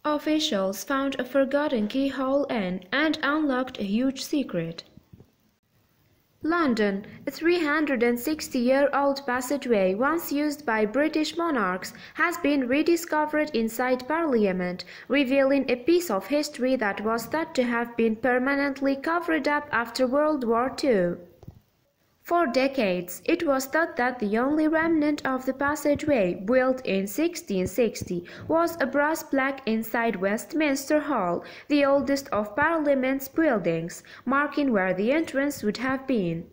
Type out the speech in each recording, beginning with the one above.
Officials found a forgotten keyhole and unlocked a huge secret. London, a 360-year-old passageway once used by British monarchs, has been rediscovered inside Parliament, revealing a piece of history that was thought to have been permanently covered up after World War II. For decades, it was thought that the only remnant of the passageway, built in 1660, was a brass plaque inside Westminster Hall, the oldest of Parliament's buildings, marking where the entrance would have been.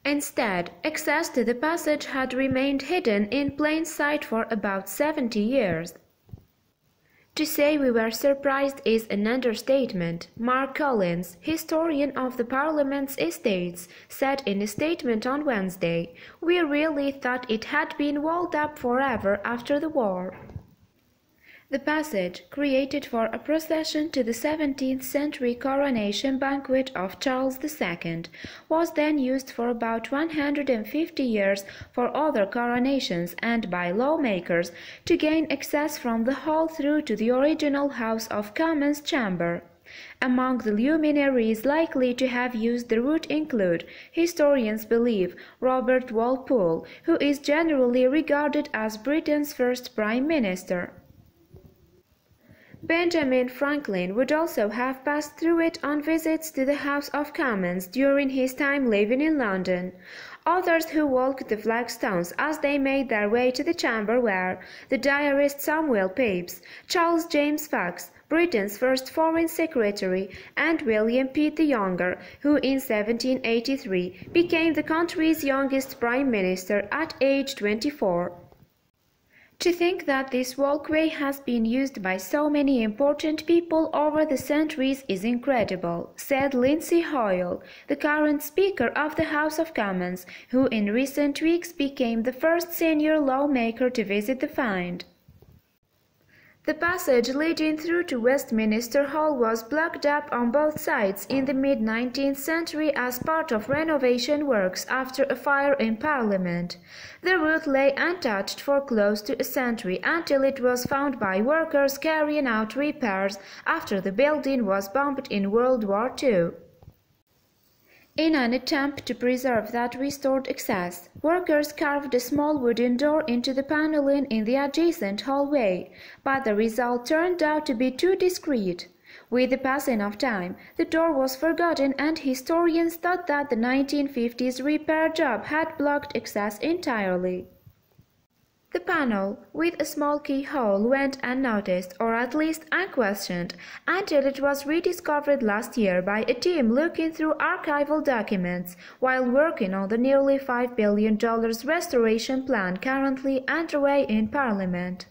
Instead, access to the passage had remained hidden in plain sight for about 70 years. To say we were surprised is an understatement. Mark Collins, historian of the Parliament's estates, said in a statement on Wednesday, "We really thought it had been walled up forever after the war." The passage, created for a procession to the 17th-century coronation banquet of Charles II, was then used for about 150 years for other coronations and by lawmakers to gain access from the hall through to the original House of Commons chamber. Among the luminaries likely to have used the route include, historians believe, Robert Walpole, who is generally regarded as Britain's first Prime Minister. Benjamin Franklin would also have passed through it on visits to the House of Commons during his time living in London. Others who walked the flagstones as they made their way to the chamber were the diarist Samuel Pepys, Charles James Fox, Britain's first Foreign Secretary, and William Pitt the Younger, who in 1783 became the country's youngest Prime Minister at age 24. To think that this walkway has been used by so many important people over the centuries is incredible, said Lindsay Hoyle, the current Speaker of the House of Commons, who in recent weeks became the first senior lawmaker to visit the find. The passage leading through to Westminster Hall was blocked up on both sides in the mid-19th century as part of renovation works after a fire in Parliament. The route lay untouched for close to a century until it was found by workers carrying out repairs after the building was bombed in World War II. In an attempt to preserve that restored access, workers carved a small wooden door into the paneling in the adjacent hallway, but the result turned out to be too discreet. With the passing of time, the door was forgotten and historians thought that the 1950s repair job had blocked access entirely. The panel, with a small keyhole, went unnoticed, or at least unquestioned, until it was rediscovered last year by a team looking through archival documents while working on the nearly $5 billion restoration plan currently underway in Parliament.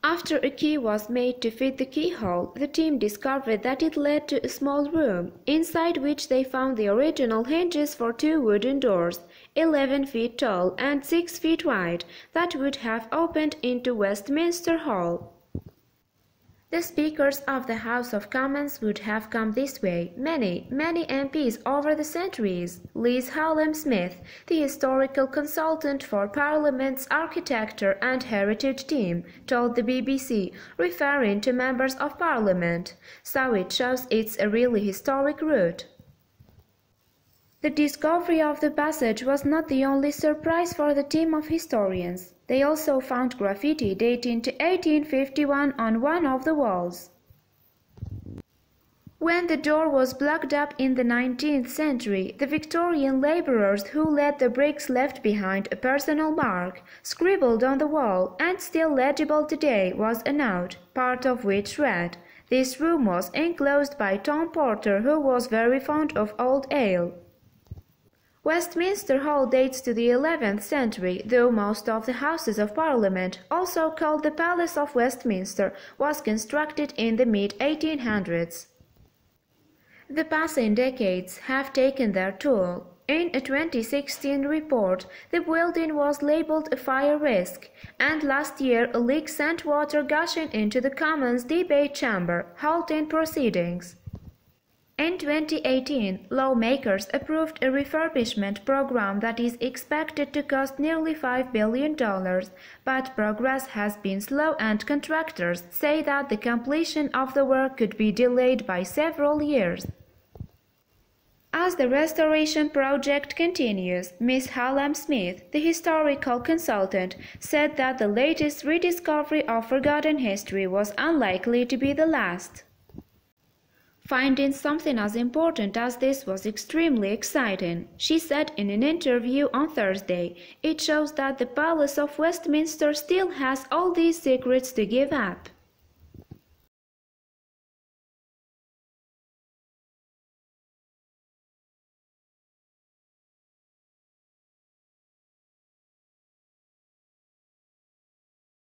After a key was made to fit the keyhole, the team discovered that it led to a small room, inside which they found the original hinges for two wooden doors, 11 feet tall and 6 feet wide, that would have opened into Westminster Hall. The speakers of the House of Commons would have come this way, many MPs over the centuries. Liz Hallam-Smith, the historical consultant for Parliament's Architecture and Heritage team, told the BBC, referring to members of Parliament. So it shows it's a really historic route. The discovery of the passage was not the only surprise for the team of historians. They also found graffiti dating to 1851 on one of the walls. When the door was blocked up in the 19th century, the Victorian labourers who laid the bricks left behind a personal mark, scribbled on the wall, and still legible today was a note, part of which read, "This room was enclosed by Tom Porter, who was very fond of old ale." Westminster Hall dates to the 11th century, though most of the Houses of Parliament, also called the Palace of Westminster, was constructed in the mid-1800s. The passing decades have taken their toll. In a 2016 report, the building was labelled a fire risk, and last year a leak sent water gushing into the Commons debate chamber, halting proceedings. In 2018, lawmakers approved a refurbishment program that is expected to cost nearly $5 billion, but progress has been slow and contractors say that the completion of the work could be delayed by several years. As the restoration project continues, Ms. Hallam Smith, the historical consultant, said that the latest rediscovery of forgotten history was unlikely to be the last. Finding something as important as this was extremely exciting, she said in an interview on Thursday. It shows that the Palace of Westminster still has all these secrets to give up.